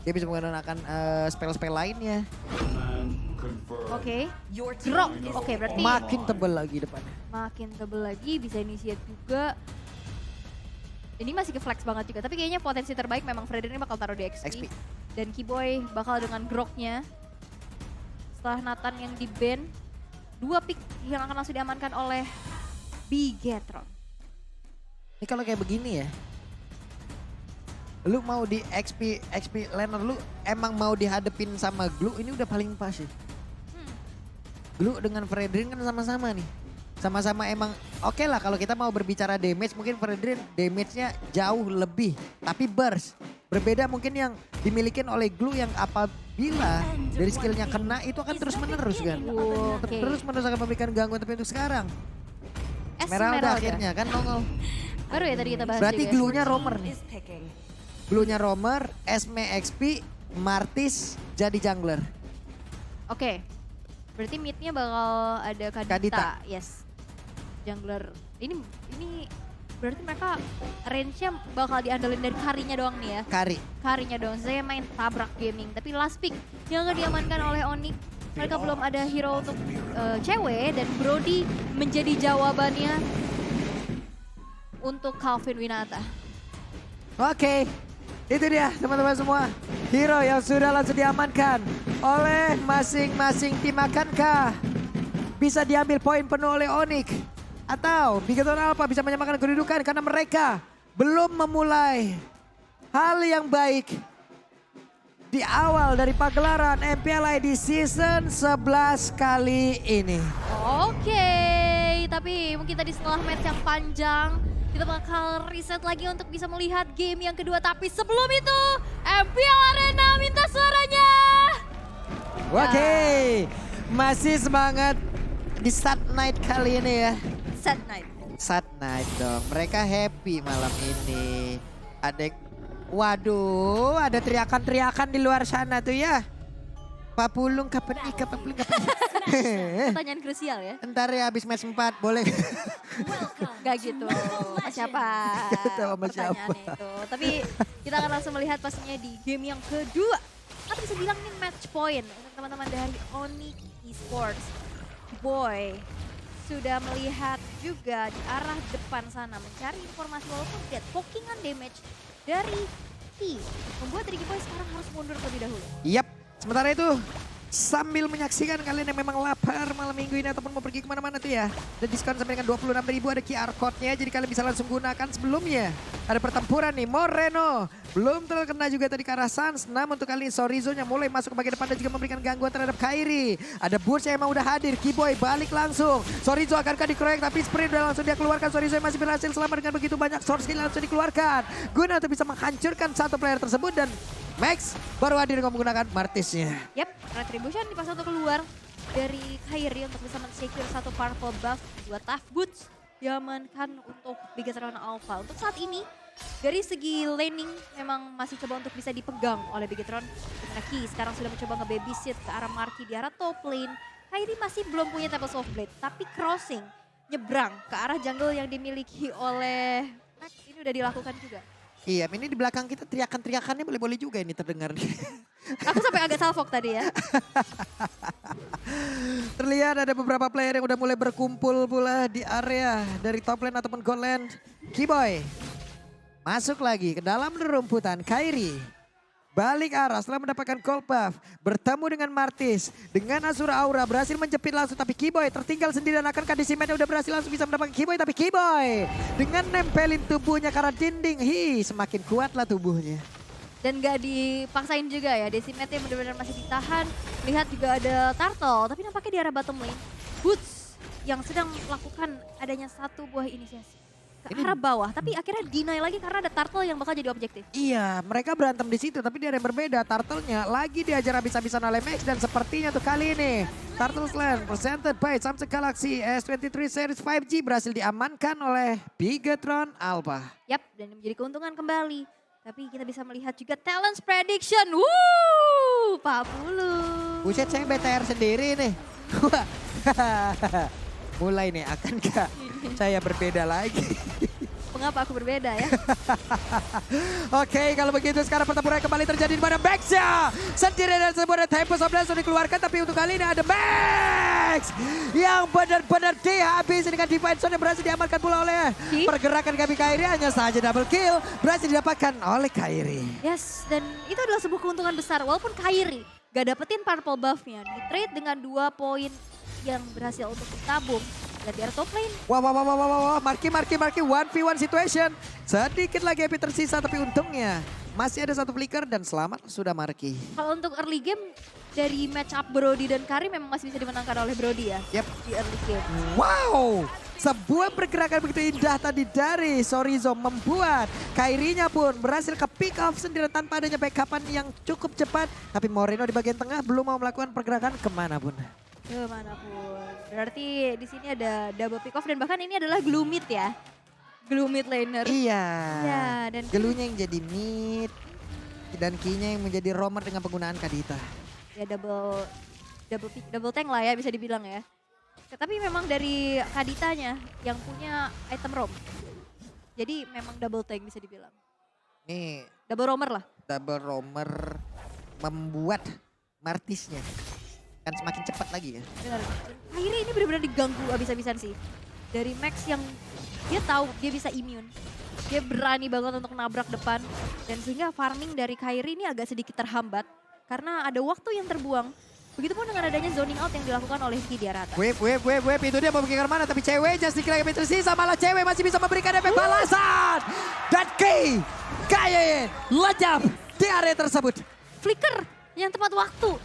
Dia bisa menggunakan spell-spell lainnya. Oke. Grok. Oke, berarti Makin tebel lagi depannya. makin tebel lagi, bisa initiate juga. Ini masih ke flex banget juga, tapi kayaknya potensi terbaik memang Fredrin bakal taruh di XP. XP. Dan Keyboy bakal dengan groknya. Setelah Nathan yang di ban, 2 pick yang akan langsung diamankan oleh Bigetron. Ini kalau kayak begini ya. Lu mau di XP laner lu emang mau dihadepin sama Glue ini udah paling pas sih. Glue dengan Fredrin kan sama-sama nih. Sama-sama emang oke lah kalau kita mau berbicara damage mungkin Fredrin damage-nya jauh lebih. Tapi burst berbeda mungkin yang dimiliki oleh Glue yang apabila dari skillnya kena itu akan terus menerus kan. Oke. Terus menerus akan memberikan gangguan tapi untuk sekarang. Esmeralda Esmeralda akhirnya kan nongol. Baru ya tadi kita bahas Berarti juga. Glue-nya roamer nih. Glue-nya roamer, Esme XP, Martis jadi jungler. Oke. Berarti mid-nya bakal ada Kadita. Kadita. Yes. Jungler. Ini berarti mereka range-nya bakal diandelin dari karinya doang nih ya. Karinya doang. Saya main tabrak gaming. Tapi last pick yang akan diamankan oleh Onyx. Mereka belum ada hero untuk cewek dan Brody menjadi jawabannya untuk Calvin Winata. Oke, itu dia teman-teman semua. Hero yang sudah langsung diamankan oleh masing-masing tim. Akankah bisa diambil poin penuh oleh Onyx? Atau Bigetron Alpha bisa menyamakan kedudukan karena mereka belum memulai hal yang baik di awal dari pagelaran MPLI di season 11 kali ini. Oke, tapi mungkin tadi setelah match yang panjang, kita bakal reset lagi untuk bisa melihat game yang kedua. Tapi sebelum itu, MPL Arena minta suaranya. Oke, masih semangat di Sat Night kali ini ya. Set night. Sat Night dong, mereka happy malam ini. Waduh, ada teriakan-teriakan di luar sana tuh ya. Pak Pulung kapan nikah, Pak Pulung kapan nikah? Pertanyaan krusial ya. Ntar ya habis match 4 boleh. Gak gitu, sama siapa Gak tahu sama siapa. pertanyaannya itu. Tapi kita akan langsung melihat pastinya di game yang kedua. Kita bisa bilang ini match point untuk teman-teman dari Onyx Esports. Boy sudah melihat juga di arah depan sana mencari informasi walaupun tidak pokingan damage dari T. Membuat Ricky Boy sekarang harus mundur terlebih dahulu. Yap, sementara itu sambil menyaksikan kalian yang memang lapar malam minggu ini ataupun mau pergi kemana-mana tuh ya. Dan diskon sampai dengan 26.000 ada QR code-nya jadi kalian bisa langsung gunakan sebelumnya. Ada pertempuran nih, Moreno belum terkena juga tadi ke arah Sans. Namun untuk kali ini Sorizo yang mulai masuk ke bagian depan dan juga memberikan gangguan terhadap Kairi. Ada Burst yang emang udah hadir, Keyboy balik langsung. Sorizo akankah dikeroyok tapi sprint udah langsung dia keluarkan. Sorizo yang masih berhasil selama dengan begitu banyak source skill langsung dikeluarkan. Guna untuk bisa menghancurkan satu player tersebut dan Max baru hadir dengan menggunakan Martisnya. Yap, Retribution di pas satu keluar dari Kairi untuk bisa men-secure satu powerful buff, 2 tough boots diamankan untuk Bigetron Alpha. Untuk saat ini dari segi laning memang masih coba untuk bisa dipegang oleh Bigetron. Dimana Ki sekarang sudah mencoba nge-babysit ke arah Marky di arah top lane. Kairi masih belum punya Tempest of Blade, tapi crossing nyebrang ke arah jungle yang dimiliki oleh Max ini udah dilakukan juga. Iya, ini di belakang kita teriakan-teriakannya boleh-boleh juga ini terdengar. Aku sampai agak salfok tadi ya. Terlihat ada beberapa player yang udah mulai berkumpul pula di area dari top lane ataupun gold lane. Keyboy masuk lagi ke dalam rumputan. Kairi balik arah setelah mendapatkan gold buff. Bertemu dengan Martis. Dengan Asura Aura berhasil menjepit langsung. Tapi Keyboy tertinggal sendirian. Akankah di Simetnya udah berhasil langsung bisa mendapatkan Keyboy. Tapi Keyboy dengan nempelin tubuhnya karena dinding. Semakin kuatlah tubuhnya. Dan gak dipaksain juga ya, Decimatnya benar-benar masih ditahan. Lihat juga ada Turtle, tapi nampaknya di arah bottom lane. Boots yang sedang melakukan adanya satu buah inisiasi ke arah bawah. Tapi akhirnya deny lagi karena ada Turtle yang bakal jadi objektif. Iya, mereka berantem di situ tapi dia ada yang berbeda. Turtle-nya lagi diajar habis-habisan oleh Max dan sepertinya tuh kali ini Turtles Land presented by Samsung Galaxy S23 Series 5G berhasil diamankan oleh Bigetron Alpha. Yap, dan menjadi keuntungan kembali. Tapi kita bisa melihat juga talent prediction. Wuh, 40. Buset, saya BTR sendiri nih. Wah, mulai nih, akankah saya berbeda lagi? Mengapa aku berbeda ya? Oke, kalau begitu sekarang pertempuran kembali terjadi di mana Max-nya sendiri dan sebuah tempo 11 sudah dikeluarkan, tapi untuk kali ini ada Max yang benar-benar dihabisi dengan divine zone yang berhasil diamankan pula oleh pergerakan Gabi Kairi. Hanya saja double kill berhasil didapatkan oleh Kairi. Yes, dan itu adalah sebuah keuntungan besar. Walaupun Kairi gak dapetin purple buff-nya, di trade dengan 2 poin yang berhasil untuk ditabung. Lihat di top lane. Wah, Marki, 1v1 situation. Sedikit lagi HP tersisa, tapi untungnya masih ada satu flicker dan selamat sudah Marki. Kalau untuk early game, dari match up Brody dan Kari memang masih bisa dimenangkan oleh Brody ya. Yep. Di early game. Wow, sebuah pergerakan begitu indah tadi dari Sorizo membuat Kairinya pun berhasil ke pick off sendirian tanpa adanya backupan yang cukup cepat. Tapi Moreno di bagian tengah belum mau melakukan pergerakan kemanapun. Kemanapun. Berarti di sini ada double pick off dan bahkan ini adalah glue mid ya. Glue mid laner. Iya. Ya, dan Gelunya yang jadi mid dan key-nya yang menjadi roamer dengan penggunaan Kadita. ya double tank lah ya bisa dibilang ya. Tapi memang dari Kaditanya yang punya item roam. Jadi memang double tank bisa dibilang. Nih, Double roamer lah. double roamer membuat Martisnya kan semakin cepat lagi ya. Benar. Akhirnya ini benar-benar diganggu abis-abisan sih. Dari Max yang dia tahu dia bisa immune. Dia berani banget untuk nabrak depan. Dan sehingga farming dari Kairi ini agak sedikit terhambat. Karena ada waktu yang terbuang. Begitupun dengan adanya zoning out yang dilakukan oleh Ki di arah atas. Wave. Itu dia mau pergi ke mana, tapi cewek just sedikit lagi tersisa. Malah cewek masih bisa memberikan efek balasan. Dan Ki, Kaye, lejap di area tersebut. Flicker yang tepat waktu.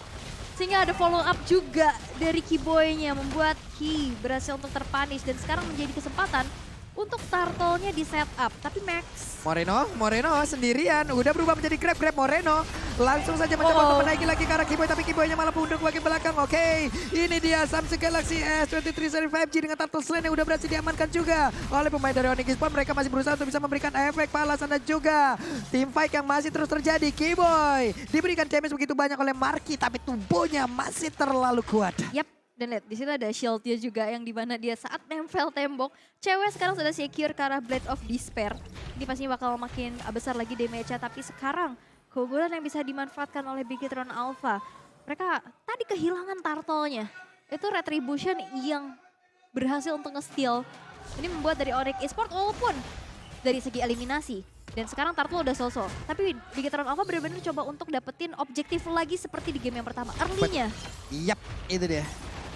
Sehingga ada follow up juga dari Kiboy-nya membuat Ki berhasil untuk terpunish. Dan sekarang menjadi kesempatan untuk turtle-nya di setup. Tapi Max. Moreno sendirian. Udah berubah menjadi Grab Moreno. Langsung saja mencoba untuk menaiki lagi ke arah Kiboy. Tapi Kiboy-nya malah punduk bagian belakang. Oke, ini dia Samsung Galaxy S23 seri 5G dengan turtle slane yang udah berhasil diamankan juga oleh pemain dari Onyx Esports. Mereka masih berusaha untuk bisa memberikan efek balasan dan juga team fight yang masih terus terjadi. Kiboy diberikan damage begitu banyak oleh Marki, tapi tubuhnya masih terlalu kuat. Yap. Dan lihat, di sini ada shieldnya juga yang dimana dia saat nempel tembok. Cewek sekarang sudah secure ke arah Blade of Despair. Ini pastinya bakal makin besar lagi damage-nya. Tapi sekarang keunggulan yang bisa dimanfaatkan oleh Bigetron Alpha. Mereka tadi kehilangan turtle-nya. Itu Retribution yang berhasil untuk nge-steal. Ini membuat dari Onyx Esports walaupun dari segi eliminasi. Dan sekarang turtle udah sosok. Tapi Bigetron Alpha benar-benar coba untuk dapetin objektif lagi seperti di game yang pertama. Early-nya. Yap, itu dia.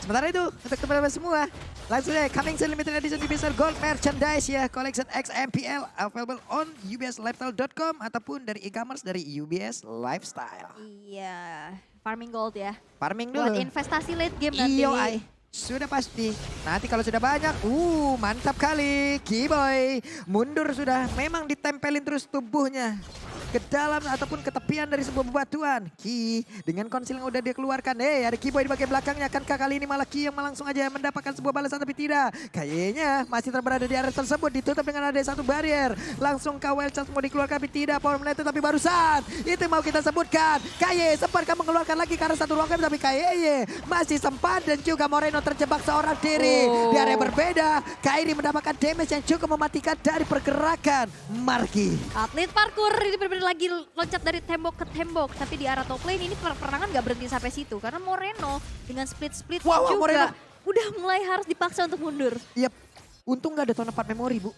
Sementara itu, untuk teman-teman semua, langsung aja Coming Soon Limited Edition Divisor Gold Merchandise ya. Collection XMPL available on ubslifestyle.com ataupun dari e-commerce dari UBS Lifestyle. Iya, farming gold ya. Farming dulu. Buat investasi late game nanti. IOI. Sudah pasti. Nanti kalau sudah banyak, mantap kali. Kiboy mundur sudah, memang ditempelin terus tubuhnya ke dalam ataupun ke tepian dari sebuah bebatuan. Ki dengan konsil yang udah dia keluarkan. Ada Kiboy di bagian belakangnya. Akankah kali ini malah Ki yang langsung aja mendapatkan sebuah balasan, tapi tidak. Kayaknya masih berada di area tersebut. Ditutup dengan ada satu barrier. Langsung Kawel Chance mau dikeluarkan, tapi tidak. Power Manager tapi barusan. Itu yang mau kita sebutkan. Kaye sempat mengeluarkan lagi karena satu ruang game, tapi Kaye masih sempat. Dan juga Moreno terjebak seorang diri. Di area berbeda. Kairi mendapatkan damage yang cukup mematikan dari pergerakan Marki. Atlet parkour ini benar-benar lagi loncat dari tembok ke tembok. Tapi di arah top lane ini peperangan gak berhenti sampai situ. Karena Moreno dengan split-split juga Moreno udah mulai harus dipaksa untuk mundur. Yap, untung gak ada tahun 4 memori, Bu.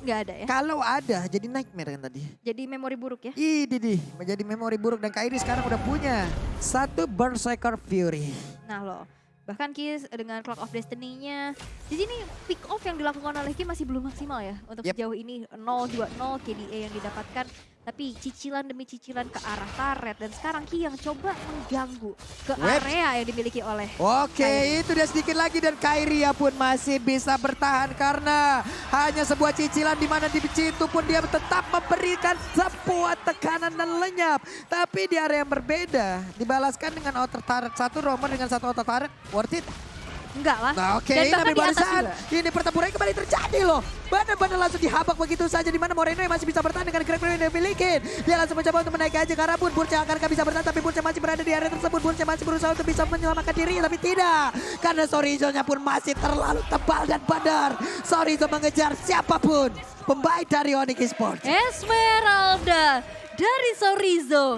Gak ada ya. Kalau ada jadi nightmare kan tadi. Jadi memori buruk ya. Ini menjadi memori buruk dan Kairi sekarang udah punya satu Berserker Fury. Nah loh. Bahkan Ki dengan Clock of Destiny-nya. Jadi ini pick off yang dilakukan oleh Ki masih belum maksimal ya. Untuk sejauh ini 0-2-0 KDA yang didapatkan. Tapi cicilan demi cicilan ke arah turret. Dan sekarang Ki yang coba mengganggu ke area yang dimiliki oleh Oke, Kairi. itu dia sedikit lagi dan Kairi ya pun masih bisa bertahan karena hanya sebuah cicilan di mana di situ pun dia tetap memberikan sebuah tekanan dan lenyap. Tapi di area yang berbeda dibalaskan dengan outer turret satu, roamer dengan satu outer turret, worth it. Enggak lah. Nah, oke, Dan bahkan tapi di atas barusan juga. ini pertempuran kembali terjadi loh. Benar-benar langsung dihabak begitu saja, di mana Moreno yang masih bisa bertahan dengan grab yang dia miliki. Dia langsung mencoba untuk menaiki aja ke arah Bun. Burce akankah bisa bertahan, tapi Burce masih berada di area tersebut. Burce masih berusaha untuk bisa menyelamatkan diri, tapi tidak. Karena Sorizo-nya pun masih terlalu tebal dan badar. Sorizo mengejar siapapun. Pembaik dari Onyx Esports. Esmeralda dari Sorizo.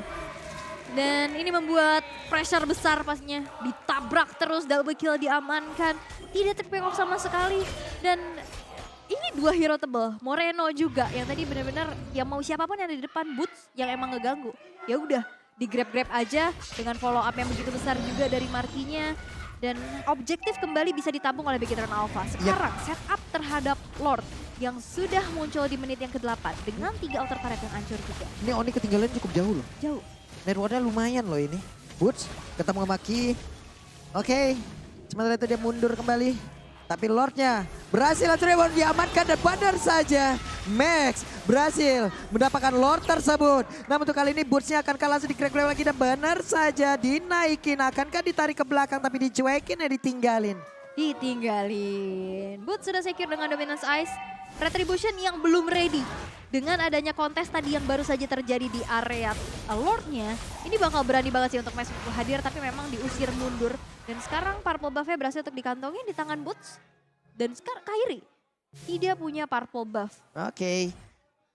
Dan ini membuat pressure besar pastinya. Ditabrak terus, double kill diamankan. Tidak terpengok sama sekali. Dan ini dua hero tebel. Moreno juga yang tadi benar-benar yang mau siapapun yang ada di depan Boots yang emang ngeganggu. Ya udah, di-grab-grab aja dengan follow up yang begitu besar juga dari Markinya. Dan objektif kembali bisa ditampung oleh Beginner Alpha. Sekarang setup terhadap Lord yang sudah muncul di menit yang ke-8 dengan 3 altar turret yang hancur juga. Ini Onyx ketinggalan cukup jauh loh. Jauh. Networknya lumayan loh ini. Boots ketemu sama Ki. Oke, sementara itu dia mundur kembali. Tapi Lordnya berhasil langsung diamankan dan benar saja. Max berhasil mendapatkan Lord tersebut. Namun untuk kali ini Bootsnya akan kalah langsung di-grab lagi dan benar saja dinaikin. Akankah ditarik ke belakang tapi dicuekin ya ditinggalin. Ditinggalin. Boots sudah secure dengan Dominance Ice. Retribution yang belum ready. Dengan adanya kontes tadi yang baru saja terjadi di area Lordnya, ini bakal berani banget sih untuk Max untuk hadir, tapi memang diusir mundur. Dan sekarang Purple Buff-nya berhasil untuk dikantongin di tangan Boots. Dan sekarang Kairi tidak punya Purple Buff. Oke,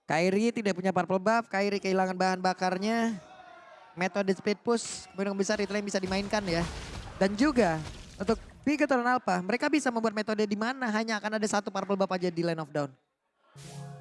Kairi tidak punya Purple Buff, Kairi kehilangan bahan bakarnya. Metode speed push, kemungkinan besar itu yang bisa dimainkan ya. Dan juga untuk Bigetron Alpha, mereka bisa membuat metode di mana hanya akan ada satu Purple Buff aja di line of down.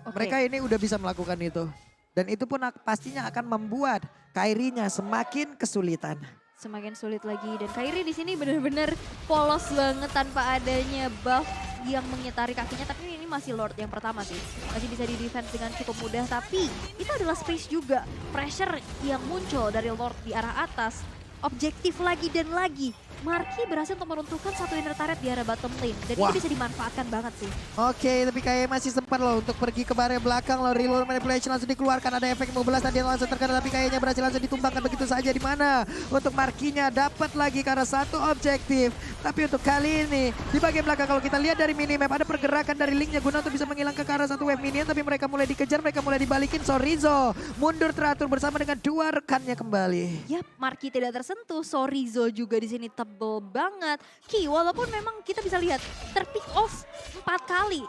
Mereka ini udah bisa melakukan itu. Dan itu pun pastinya akan membuat Kairinya semakin kesulitan. Semakin sulit lagi dan Kairi di sini benar-benar polos banget tanpa adanya buff yang menyetari kakinya. Tapi ini masih Lord yang pertama sih. Masih bisa di-defense dengan cukup mudah. Tapi itu adalah space juga. Pressure yang muncul dari Lord di arah atas. Objektif lagi dan lagi. Marki berhasil untuk meruntuhkan satu inner turret di arah bottom lane. Dan ini bisa dimanfaatkan banget sih. Oke, tapi kayaknya masih sempat loh untuk pergi ke area belakang loh. Reload manipulation langsung dikeluarkan. Ada efek 15 tadi langsung terkena. Tapi kayaknya berhasil langsung ditumbangkan begitu saja. Di mana untuk Markinya dapat lagi karena satu objektif. Tapi untuk kali ini di bagian belakang kalau kita lihat dari minimap ada pergerakan dari Linknya guna untuk bisa menghilangkan ke arah satu wave minion. Tapi mereka mulai dikejar, mereka mulai dibalikin. Sorizo mundur teratur bersama dengan dua rekannya kembali. Yap, Marki tidak tersentuh. Sorizo juga di sini tebel banget. Ki, walaupun memang kita bisa lihat terpick off 4 kali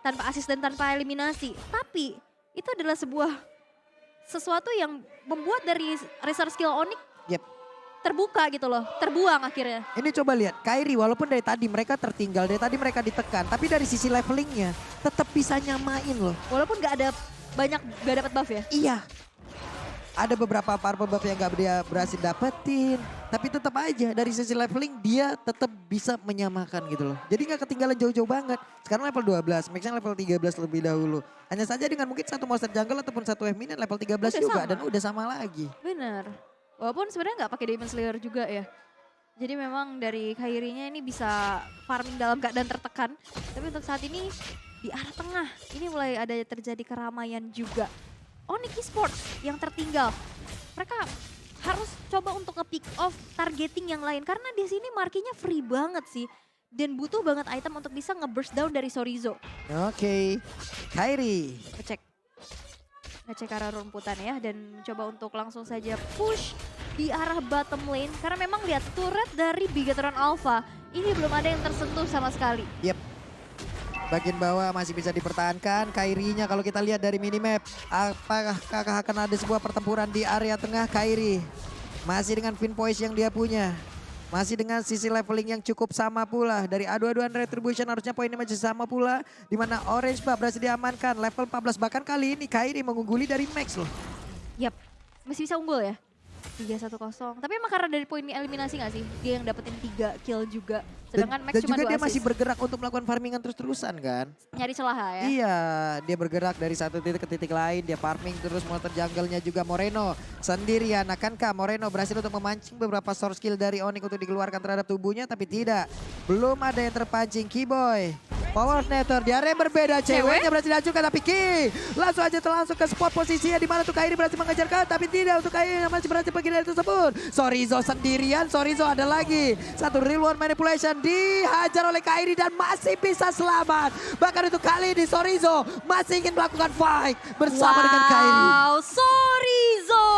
tanpa assist dan tanpa eliminasi. Tapi itu adalah sesuatu yang membuat dari resource skill Onyx terbuka gitu loh. Terbuang akhirnya. Ini coba lihat, Kairi walaupun dari tadi mereka tertinggal, dari tadi mereka ditekan. Tapi dari sisi levelingnya tetap bisa nyamain loh. Walaupun gak dapat buff ya. Iya. Ada beberapa purple buff yang gak dia berhasil dapetin. Tapi tetap aja dari sisi leveling dia tetap bisa menyamakan gitu loh. Jadi gak ketinggalan jauh-jauh banget. Sekarang level 12, Max-nya level 13 lebih dahulu. Hanya saja dengan mungkin satu monster jungle ataupun satu wave minion level 13 Udah juga. sama. Dan udah sama lagi. Bener. Walaupun sebenarnya gak pakai Demon Slayer juga ya. Jadi memang dari Kairinya ini bisa farming dalam keadaan tertekan. Tapi untuk saat ini di arah tengah ini mulai ada terjadi keramaian juga. Onyx Esports yang tertinggal. Mereka harus coba untuk nge-pick off targeting yang lain. Karena di sini markinya free banget sih. Dan butuh banget item untuk bisa nge-burst down dari Sorizo. Oke, Kairi. Ngecek arah rumputan ya. Dan coba untuk langsung saja push di arah bottom lane. Karena memang lihat turret dari Bigetron Alpha. Ini belum ada yang tersentuh sama sekali. Yep. Bagian bawah masih bisa dipertahankan. Kairinya kalau kita lihat dari minimap. Apakah akan ada sebuah pertempuran di area tengah Kairi. Masih dengan Fin Poise yang dia punya. Masih dengan sisi leveling yang cukup sama pula. Dari adu-aduan Retribution harusnya poinnya masih sama pula. Dimana Orange Buff berhasil diamankan. Level 14 bahkan kali ini Kairi mengungguli dari Max loh. Yap, masih bisa unggul ya. 3-1-0. Tapi emang karena dari poin eliminasi gak sih? Dia yang dapetin 3 kill juga. Sedangkan Max dan cuma 2 juga dia assist. masih bergerak untuk melakukan farmingan terus-terusan kan. Nyari celah ya. Iya, dia bergerak dari satu titik ke titik lain. Dia farming terus, monster jungle-nya juga Moreno sendirian. Akankah Moreno berhasil untuk memancing beberapa source skill dari Onyx untuk dikeluarkan terhadap tubuhnya? Tapi tidak, belum ada yang terpancing. Keyboy Power Netter di area yang berbeda, ceweknya berhasil dihancurkan tapi Ki langsung aja langsung ke spot posisinya di mana tuh Kairi berhasil mengejarkan tapi tidak untuk Kairi yang masih berhasil pergi dari tersebut. Sorizo sendirian, Sorizo ada lagi satu real world manipulation dihajar oleh Kairi dan masih bisa selamat. Bahkan untuk kali ini Sorizo masih ingin melakukan fight bersama dengan Kairi. Wow, Sorizo.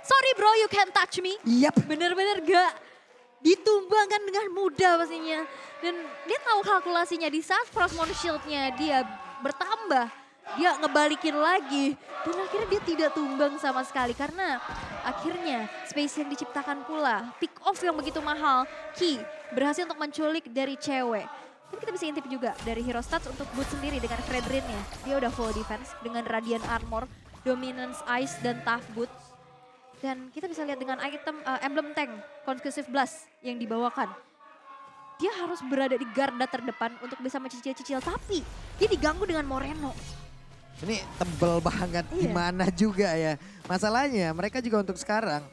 Sorry bro, you can't touch me. Yap. Bener-bener gak ditumbangkan dengan mudah pastinya. Dan dia tahu kalkulasinya di saat Frostmourne Shield-nya dia bertambah. Dia ngebalikin lagi. Dan akhirnya dia tidak tumbang sama sekali. Karena akhirnya space yang diciptakan pula. Pick off yang begitu mahal. Ki berhasil untuk menculik dari cewek. Tapi kita bisa intip juga dari hero stats untuk Boot sendiri dengan Fredrin-nya. Dia udah full defense dengan Radiant Armor, Dominance Ice, dan Tough Boots. Dan kita bisa lihat dengan item emblem tank, Conclusive Blast yang dibawakan. Dia harus berada di garda terdepan untuk bisa mencicil-cicil, tapi dia diganggu dengan Moreno. Ini tebel banget gimana juga ya. Masalahnya mereka juga untuk sekarang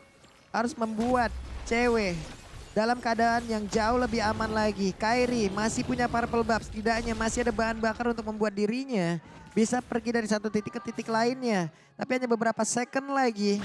harus membuat cewek dalam keadaan yang jauh lebih aman lagi. Kairi masih punya purple buff, setidaknya masih ada bahan bakar untuk membuat dirinya bisa pergi dari satu titik ke titik lainnya. Tapi hanya beberapa second lagi.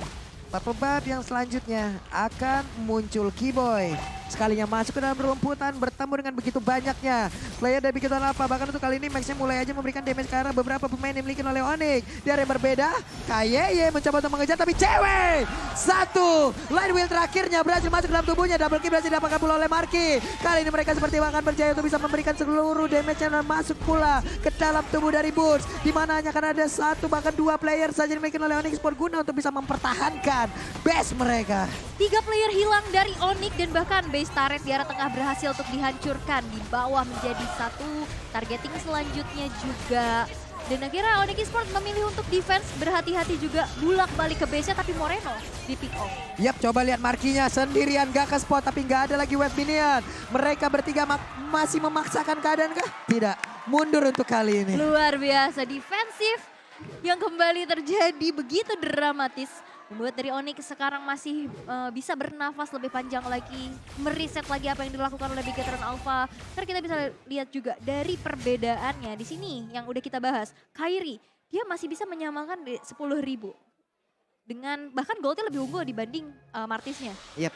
Purple buff yang selanjutnya akan muncul Keyboy. Sekalinya masuk ke dalam rumputan bertemu dengan begitu banyaknya player dari Bikiton Alpha. Bahkan untuk kali ini Max-nya mulai aja memberikan damage ke arah beberapa pemain yang dimiliki oleh Onyx. Di area yang berbeda, Kayeye mencoba untuk mengejar tapi cewek. Satu, line wheel terakhirnya berhasil masuk ke dalam tubuhnya. Double kill berhasil didapatkan pula oleh Marky. Kali ini mereka seperti akan berjaya untuk bisa memberikan seluruh damage-nya dan masuk pula ke dalam tubuh dari Boots. Di mana hanya akan ada satu bahkan dua player saja dimiliki oleh Onyx Sport guna untuk bisa mempertahankan base mereka. 3 player hilang dari Onyx dan bahkan base turret di arah tengah berhasil untuk dihancurkan. Di bawah menjadi satu, targeting selanjutnya juga. Dan akhirnya Onyx Esports memilih untuk defense, berhati-hati juga bulak balik ke base-nya tapi Moreno di pick off. Yap, coba lihat Markinya sendirian gak ke spot tapi gak ada lagi wave minion. Mereka bertiga masih memaksakan keadaan kah? Tidak, mundur untuk kali ini. Luar biasa defensif yang kembali terjadi begitu dramatis. Membuat dari Onyx sekarang masih bisa bernafas lebih panjang lagi. Meriset lagi apa yang dilakukan oleh Bigetron Alpha. Karena kita bisa lihat juga dari perbedaannya di sini yang udah kita bahas. Kairi, dia masih bisa menyamakan di 10.000. Dengan bahkan goldnya lebih unggul dibanding Martisnya. Yap.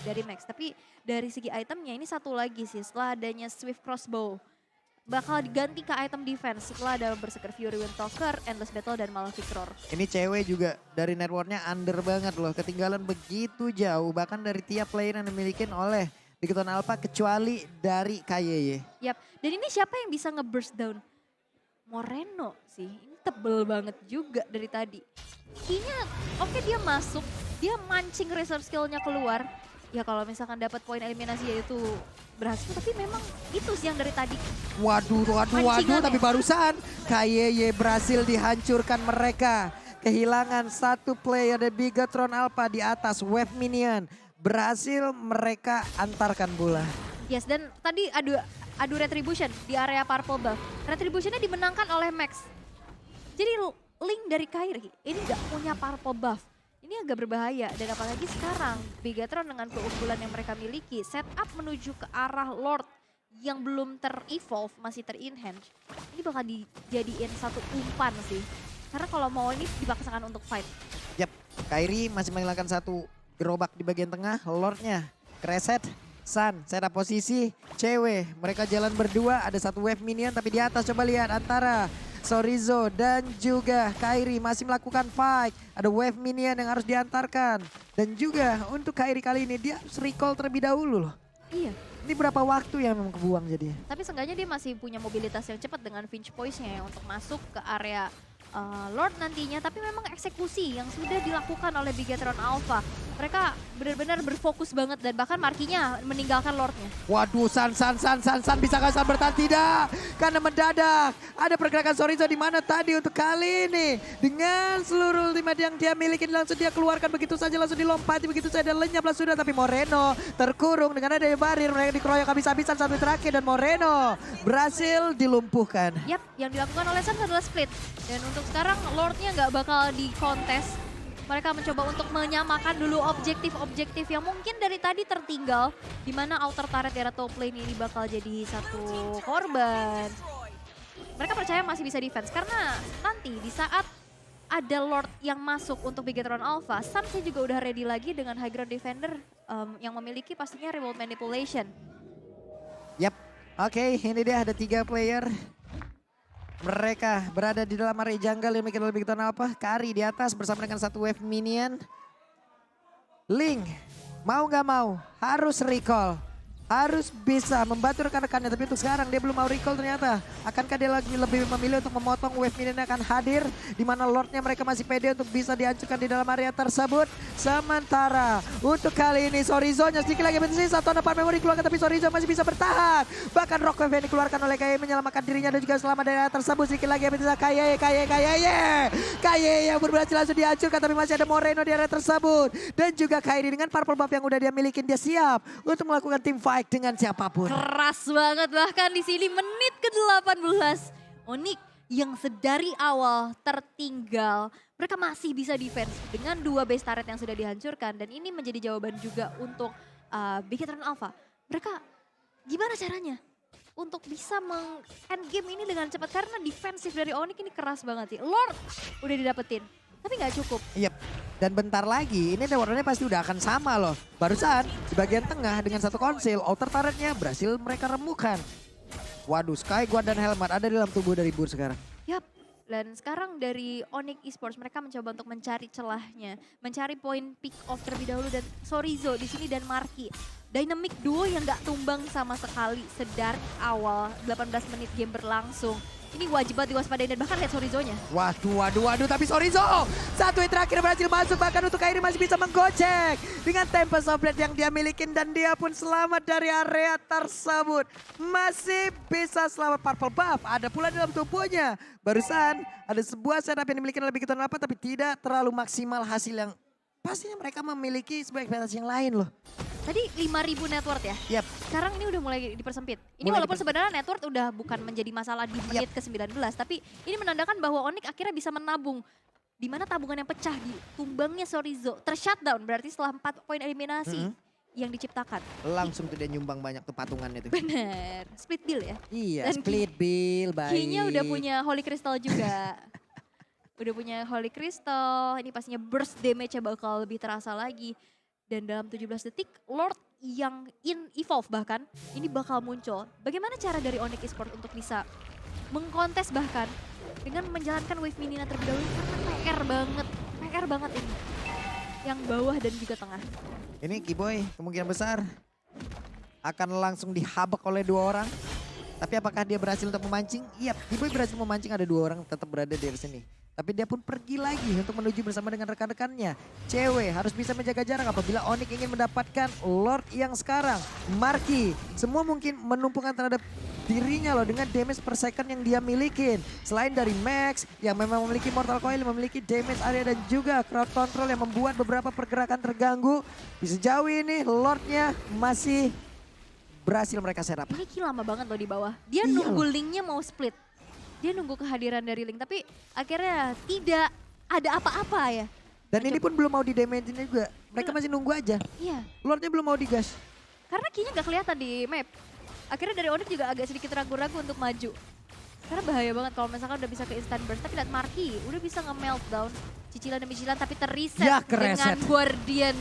Dari Max. Tapi dari segi itemnya ini satu lagi sih setelah adanya Swift Crossbow. Bakal diganti ke item defense setelah ada Berserker Fury Windtalker, Endless Battle, dan Malefic Roar. Ini cewek juga dari networknya under banget loh. Ketinggalan begitu jauh bahkan dari tiap player yang dimiliki oleh Bigetron Alpha kecuali dari Kayeye. Yap, dan ini siapa yang bisa nge-burst down? Moreno sih, ini tebel banget juga dari tadi. Kayaknya oke dia masuk, dia mancing reserve skill-nya keluar. Ya kalau misalkan dapat poin eliminasi ya itu berhasil, tapi memang itu sih yang dari tadi. Waduh, tapi barusan Kayeye berhasil dihancurkan mereka. Kehilangan satu player dari Bigetron Alpha di atas wave minion. Berhasil mereka antarkan bola. Yes, dan tadi adu Retribution di area purple buff. Retributionnya dimenangkan oleh Max. Jadi Link dari Kairi ini gak punya purple buff. Ini agak berbahaya dan apalagi sekarang Bigetron dengan keunggulan yang mereka miliki setup menuju ke arah Lord yang belum ter-evolve, masih ter-enhance. Ini bakal dijadiin satu umpan sih. Karena kalau mau ini dipaksakan untuk fight. Yap, Kairi masih menghilangkan satu gerobak di bagian tengah, Lordnya Kreset, Sun, setup posisi, cewek. Mereka jalan berdua, ada satu wave minion tapi di atas coba lihat antara Sorizo dan juga Kairi masih melakukan fight. Ada wave minion yang harus diantarkan. Dan juga untuk Kairi kali ini dia harus recall terlebih dahulu loh. Iya. Ini berapa waktu yang memang kebuang jadinya. Tapi seenggaknya dia masih punya mobilitas yang cepat dengan Finch Poise-nya untuk masuk ke area Lord nantinya. Tapi memang eksekusi yang sudah dilakukan oleh Bigetron Alpha. Mereka benar-benar berfokus banget dan bahkan Markinya meninggalkan Lordnya. Waduh, San, bisa gak San bertahan? Tidak, karena mendadak ada pergerakan Sorizo di mana tadi untuk kali ini dengan seluruh ultimate yang dia miliki langsung dia keluarkan begitu saja, langsung dilompati begitu saja dan lenyaplah sudah. Tapi Moreno terkurung dengan adanya barir, mereka dikeroyok habis-habisan satu terakhir dan Moreno berhasil dilumpuhkan. Yap, yang dilakukan oleh Sans adalah split dan untuk sekarang Lordnya nggak bakal dikontes. Mereka mencoba untuk menyamakan dulu objektif-objektif yang mungkin dari tadi tertinggal. Di mana outer turret era top lane ini bakal jadi satu korban. Mereka percaya masih bisa defense karena nanti di saat ada Lord yang masuk untuk Bigetron Alpha, Samsung juga udah ready lagi dengan high ground defender yang memiliki pastinya remote manipulation. Yap, oke, ini dia ada 3 player. Mereka berada di dalam area jungle yang mikir lebih apa? Kari di atas bersama dengan satu wave minion. Link, mau nggak mau harus recall. Harus bisa membantu rekan-rekannya, tapi untuk sekarang dia belum mau recall ternyata. Akankah dia lagi lebih memilih untuk memotong wave minion yang akan hadir, di mana Lordnya mereka masih pede untuk bisa dihancurkan di dalam area tersebut. Sementara untuk kali ini Sorizo-nya sedikit lagi bersisa, satu dapat memori keluarkan tapi Sorizo masih bisa bertahan. Bahkan Rock Wave yang dikeluarkan oleh Kaye menyelamatkan dirinya dan juga selamat dari area tersebut. Sedikit lagi bersisa Kaye yang berhasil langsung dihancurkan, tapi masih ada Moreno di area tersebut. Dan juga Kairi dengan purple buff yang udah dia milikin, dia siap untuk melakukan team fight dengan siapapun. Keras banget bahkan di sini menit ke-18. Onyx yang sedari awal tertinggal, mereka masih bisa defense dengan 2 base turret yang sudah dihancurkan. Dan ini menjadi jawaban juga untuk Bigetron Alpha. Mereka gimana caranya untuk bisa meng-end game ini dengan cepat, karena defensif dari Onyx ini keras banget sih. Lord udah didapetin, tapi nggak cukup. Yep. Dan bentar lagi ini warnanya pasti udah akan sama loh. Barusan di bagian tengah dengan satu konsil, outer turretnya berhasil mereka remukan. Waduh, Sky God dan Helmet ada di dalam tubuh dari Bur sekarang. Yap, dan sekarang dari Onyx Esports mereka mencoba untuk mencari celahnya, mencari poin pick off terlebih dahulu, dan Sorizo di sini dan Marky. Dynamic duo yang gak tumbang sama sekali sedari awal 18 menit game berlangsung. Ini wajib banget diwaspadain, dan bahkan lihat Sorizo-nya. Waduh, tapi Sorizo satu hit terakhir berhasil masuk, bahkan untuk Kairi masih bisa menggocek dengan Tempest of Blade yang dia milikin, dan dia pun selamat dari area tersebut. Masih bisa selamat purple buff, ada pula dalam tubuhnya. Barusan ada sebuah setup yang dimiliki oleh Bigetron Alpha, tapi tidak terlalu maksimal hasil yang pastinya mereka memiliki sebuah ekspektasi yang lain loh. Tadi 5.000 net worth ya? Yap. Sekarang ini udah mulai dipersempit. Ini walaupun sebenarnya net worth udah bukan menjadi masalah di menit ke-19. Tapi ini menandakan bahwa Onyx akhirnya bisa menabung. Di mana tabungan yang pecah di tumbangnya Sorizo tershutdown. Berarti setelah 4 poin eliminasi yang diciptakan. Langsung tuh dia nyumbang banyak tuh patungannya tuh. Bener, split bill ya? Iya, dan split bill, baik. Kayaknya udah punya Holy Crystal juga. Udah punya Holy Crystal, ini pastinya burst damage-nya bakal lebih terasa lagi. Dan dalam 17 detik, Lord yang evolve bahkan, ini bakal muncul. Bagaimana cara dari Onyx Esports untuk bisa mengkontes bahkan dengan menjalankan wave minion terlebih dahulu, karena PR banget ini. Yang bawah dan juga tengah. Ini Kiboy kemungkinan besar akan langsung dihabak oleh 2 orang. Tapi apakah dia berhasil untuk memancing? Iya, Kiboy berhasil memancing, ada 2 orang tetap berada di sini. Tapi dia pun pergi lagi untuk menuju bersama dengan rekan-rekannya. Cewek harus bisa menjaga jarak apabila Onyx ingin mendapatkan Lord yang sekarang. Marky, semua mungkin menumpukan terhadap dirinya loh dengan damage per second yang dia milikin. Selain dari Max yang memang memiliki Mortal Coil, memiliki damage area dan juga crowd control yang membuat beberapa pergerakan terganggu. Di sejauh ini Lordnya masih berhasil mereka serap. Ini kill lama banget loh di bawah. Dia nunggu linknya mau split. Dia nunggu kehadiran dari Link, tapi akhirnya tidak ada apa-apa ya. Dan ini pun belum mau di-damage-in juga. Mereka masih nunggu aja. Iya. Lordnya belum mau digas. Karena kayaknya gak kelihatan di map. Akhirnya dari Onyx juga agak sedikit ragu-ragu untuk maju. Karena bahaya banget kalau misalkan udah bisa ke instant burst. Tapi lihat Marky udah bisa nge-meltdown cicilan demi cicilan, tapi terreset Ya, dengan Guardian.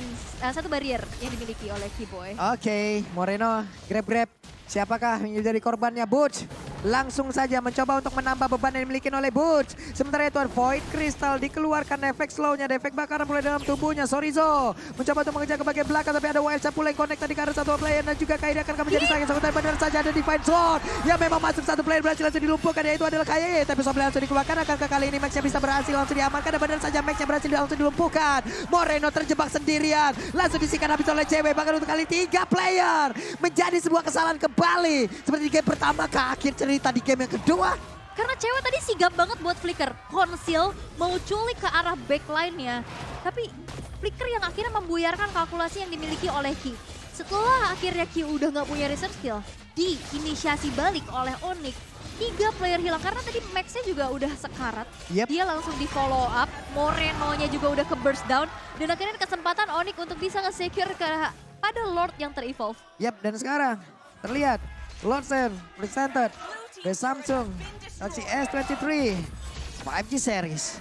Satu barrier yang dimiliki oleh Kiboy. Oke, Moreno grab. Siapakah yang menjadi korbannya? Butch langsung saja mencoba untuk menambah beban yang dimiliki oleh Butch. Sementara itu Void Crystal dikeluarkan, efek slownya, efek bakaran mulai dalam tubuhnya. Sorizo mencoba untuk mengejar ke bagian belakang, tapi ada Wild Shot pula yang connect tadi ke arah satu player, dan juga Kairi akan menjadi sakit. Sementara benar saja ada Divine Sword yang memang masuk satu player berhasil langsung dilumpuhkan, yaitu adalah Kairi. Tapi Soble langsung dikeluarkan, akankah kali ini Max-nya bisa berhasil langsung diamankan, dan benar saja Max-nya berhasil langsung dilumpuhkan. Moreno terjebak sendirian, langsung disikat habis oleh cewek. Bahkan untuk kali 3 player menjadi sebuah kesalahan kembali. Seperti di game pertama ke akhir cerita di game yang kedua. Karena cewek tadi sigap banget buat flicker. Conceal mau culik ke arah backline-nya. Tapi flicker yang akhirnya membuyarkan kalkulasi yang dimiliki oleh Ki. Setelah akhirnya Ki udah gak punya research skill, diinisiasi balik oleh Onyx. 3 player hilang karena tadi Max-nya juga udah sekarat. Yep. Dia langsung di follow up, Moreno-nya juga udah ke burst down dan akhirnya kesempatan Onyx untuk bisa nge-secure pada Lord yang ter-evolve. Yap, dan sekarang terlihat Lordsen presented by Samsung Galaxy S23 5G series.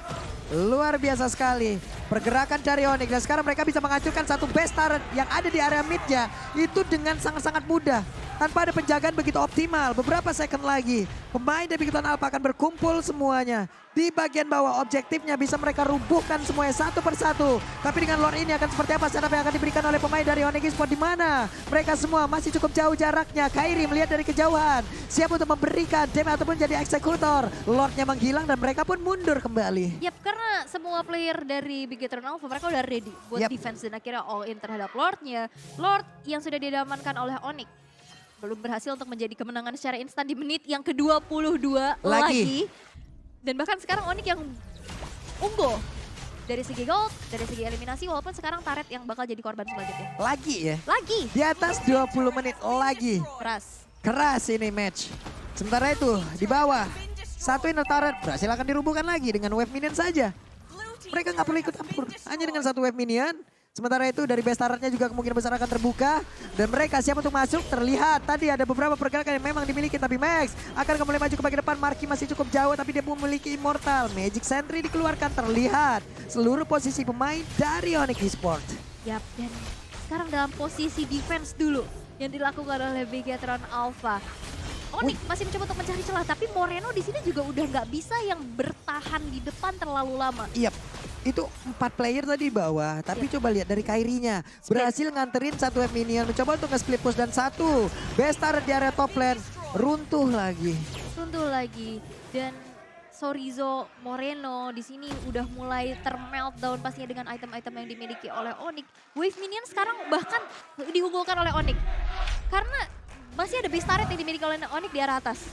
Luar biasa sekali pergerakan dari Onyx dan sekarang mereka bisa menghancurkan satu base turret yang ada di area midnya itu dengan sangat-sangat mudah. Tanpa ada penjagaan begitu optimal, beberapa second lagi pemain dari Big Cloud Alpha akan berkumpul semuanya. Di bagian bawah objektifnya bisa mereka rubuhkan semuanya satu persatu. Tapi dengan Lord ini akan seperti apa setup yang akan diberikan oleh pemain dari Onyx Esports di mana mereka semua masih cukup jauh jaraknya. Kairi melihat dari kejauhan, siap untuk memberikan damage ataupun jadi eksekutor. Lordnya menghilang dan mereka pun mundur kembali. Yap, karena semua player dari Big Eternal Alpha mereka udah ready buat defense dan akhirnya all in terhadap Lordnya. Lord yang sudah diamankan oleh Onyx belum berhasil untuk menjadi kemenangan secara instan di menit yang ke-22 lagi. Dan bahkan sekarang Onyx yang unggul dari segi gold, dari segi eliminasi walaupun sekarang Turret yang bakal jadi korban selanjutnya. Lagi ya? Lagi. Di atas 20 menit lagi. Keras. Keras ini match. Sementara itu di bawah satu inner turret berhasil akan dirubuhkan lagi dengan wave minion saja. Mereka nggak perlu ikut campur, hanya dengan satu wave minion. Sementara itu dari base turretnya juga kemungkinan besar akan terbuka. Dan mereka siap untuk masuk. Terlihat tadi ada beberapa pergerakan yang memang dimiliki. Tapi Max akan kembali maju ke bagian depan. Marky masih cukup jauh tapi dia memiliki Immortal. Magic Sentry dikeluarkan. Terlihat seluruh posisi pemain dari Onyx Esports. Yap, dan sekarang dalam posisi defense dulu yang dilakukan oleh Bigetron Alpha. Onyx masih mencoba untuk mencari celah, tapi Moreno di sini juga udah nggak bisa yang bertahan di depan terlalu lama. Iya, itu 4 player tadi di bawah, tapi coba lihat dari Kairinya. Berhasil nganterin satu wave minion, mencoba untuk nge-split push dan satu best turret di area top lane, runtuh lagi. Runtuh lagi, dan Sorizo Moreno di sini udah mulai termeltdown pastinya dengan item-item yang dimiliki oleh Onyx. Wave minion sekarang bahkan diunggulkan oleh Onyx. Karena masih ada base turret yang dimiliki oleh Onyx di arah atas.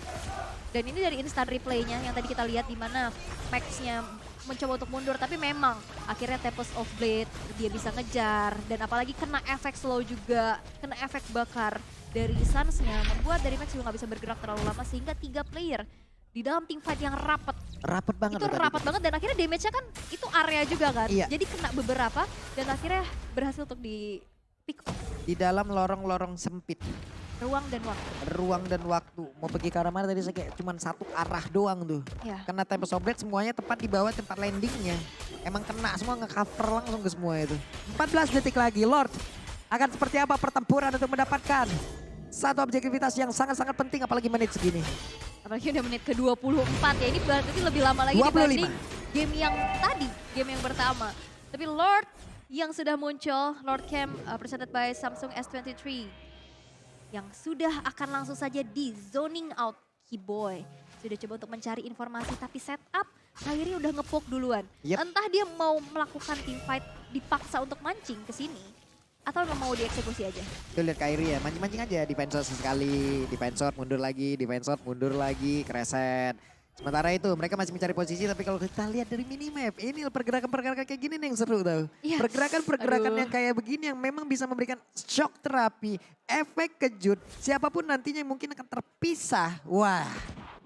Dan ini dari instant replaynya yang tadi kita lihat di mana Max-nya mencoba untuk mundur. Tapi memang akhirnya Tempest of Blade dia bisa ngejar. Dan apalagi kena efek slow juga, kena efek bakar dari Suns-nya. Membuat dari Max juga gak bisa bergerak terlalu lama sehingga 3 player di dalam team fight yang rapat. Rapat banget. Itu rapat banget dan akhirnya damage-nya kan itu area juga kan. Iya. Jadi kena beberapa dan akhirnya berhasil untuk di pick off. Di dalam lorong-lorong sempit. Ruang dan waktu. Ruang dan waktu. Mau pergi ke arah mana tadi saya kayak cuman satu arah doang tuh. Ya. Kena Tempest of Blade semuanya tepat di bawah tempat landingnya. Emang kena semua nge-cover langsung ke semua itu. 14 detik lagi Lord. Akan seperti apa pertempuran untuk mendapatkan satu objektivitas yang sangat-sangat penting apalagi menit segini. Apalagi udah menit ke-24 ya. Ini berarti lebih lama lagi 25. dibanding game yang tadi. Game yang pertama. Tapi Lord yang sudah muncul. Lord Camp presented by Samsung S23. Yang sudah akan langsung saja di zoning out Keyboy. Sudah coba untuk mencari informasi tapi setup Kairi udah ngepok duluan. Yep. Entah dia mau melakukan team fight dipaksa untuk mancing ke sini atau mau dieksekusi aja. Tuh lihat Kairi ya, mancing-mancing aja. Defense shot sekali, defense shot mundur lagi, defense shot mundur lagi, kereset. Sementara itu mereka masih mencari posisi tapi kalau kita lihat dari minimap ini pergerakan-pergerakan kayak gini nih yang seru tau. Iya. Pergerakan-pergerakan yang kayak begini yang memang bisa memberikan shock terapi, efek kejut. Siapapun nantinya yang mungkin akan terpisah. Wah,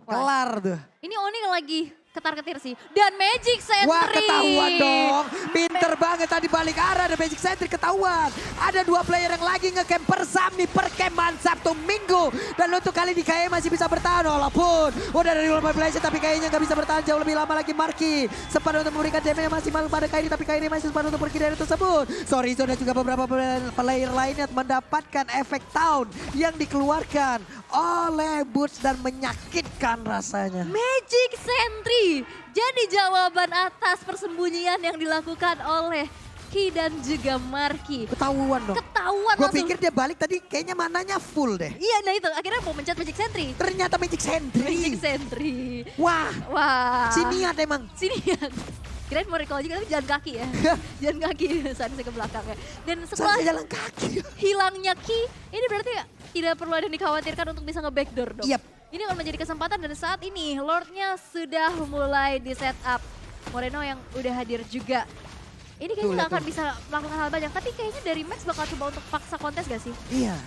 kelar tuh. Ini Oni lagi ketar-ketir sih. Dan Magic Sentry. Wah ketahuan dong. Pinter banget tadi balik arah ada Magic Sentry ketahuan. Ada 2 player yang lagi ngecamp bersama per keman Sabtu Minggu. Dan untuk kali ini kayaknya masih bisa bertahan walaupun udah dari luar manipulation tapi kayaknya nggak bisa bertahan jauh lebih lama lagi. Marky sempat untuk memberikan damage masih malu pada Kairi tapi Kairi masih sempat untuk pergi dari tersebut. Sorizo dan juga beberapa player lainnya mendapatkan efek town yang dikeluarkan oleh Boots dan menyakitkan rasanya. Magic Sentry jadi jawaban atas persembunyian yang dilakukan oleh Ki dan juga Marky. Ketahuan dong. Ketahuan Gue langsung. pikir dia balik tadi kayaknya mananya full deh. Iya, nah itu akhirnya mau mencet Magic Sentry. Ternyata Magic Sentry. Magic Sentry. Wah, Wah. si niat emang. Sini ya. Kirain mau recall juga tapi jalan kaki ya. Jalan kaki seharusnya ke belakang ya. Dan setelah Sampai jalan kaki. hilangnya Ki, ini berarti tidak perlu ada yang dikhawatirkan untuk bisa nge-backdoor dong. Yap. Ini akan menjadi kesempatan dan saat ini Lordnya sudah mulai di setup. Moreno yang udah hadir juga. Ini kayaknya Tuh, nggak akan tuh. bisa melakukan hal banyak, tapi kayaknya dari Max bakal coba untuk paksa kontes gak sih? Iya.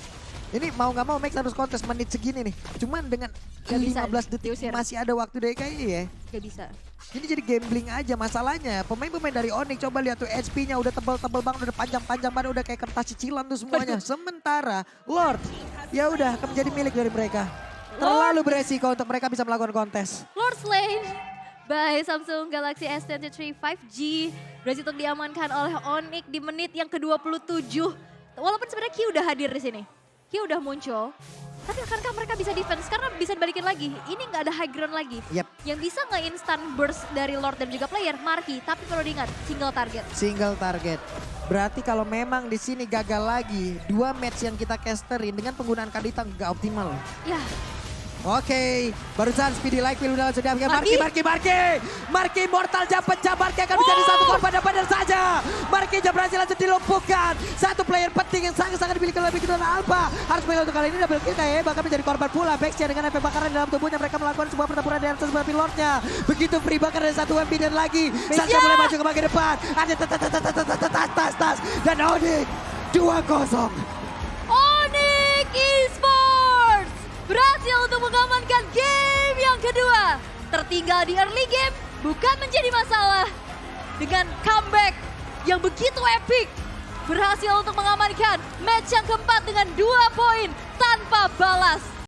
Ini mau gak mau Max harus kontes menit segini nih. Cuman dengan Gak bisa 15 detik diusir. masih ada waktu deh kayaknya ya. Gak bisa. Ini jadi gambling aja masalahnya. Pemain-pemain dari Onyx coba lihat tuh HP-nya udah tebel-tebel banget, udah panjang-panjang banget, udah kayak kertas cicilan tuh semuanya. Sementara Lord ya udah akan menjadi milik dari mereka. Terlalu beresiko untuk mereka bisa melakukan kontes. Lord Slain by Samsung Galaxy S23 5G berhasil untuk diamankan oleh Onyx di menit yang ke-27. Walaupun sebenarnya Q udah hadir di sini. Q udah muncul. Tapi akankah mereka bisa defense? Karena bisa dibalikin lagi. Ini nggak ada high ground lagi. Yep. Yang bisa nge-instant burst dari Lord dan juga player, Marky. Tapi perlu diingat, single target. Single target. Berarti kalau memang di sini gagal lagi, 2 match yang kita casterin dengan penggunaan Kadita nggak optimal. Ya, Oke, barusan Speedy Like Pill udah sudah Marky. Marky mortal jam pecah, Marky akan menjadi satu korban dan benar saja. Marky jam berhasil langsung dilumpuhkan. Satu player penting yang sangat-sangat dimiliki oleh Big Alpha. Harus mengambil untuk kali ini double kill kayak bahkan menjadi korban pula. Baxia dengan efek bakaran dalam tubuhnya, mereka melakukan sebuah pertempuran di atas sebuah pilotnya. Begitu free bakar dari satu MP dan lagi. Sasha mulai maju ke bagian depan. Ada tas dan Onyx 2-0. Onyx Esports berhasil untuk mengamankan game yang kedua. Tertinggal di early game bukan menjadi masalah. Dengan comeback yang begitu epic, berhasil untuk mengamankan match yang keempat dengan 2 poin tanpa balas.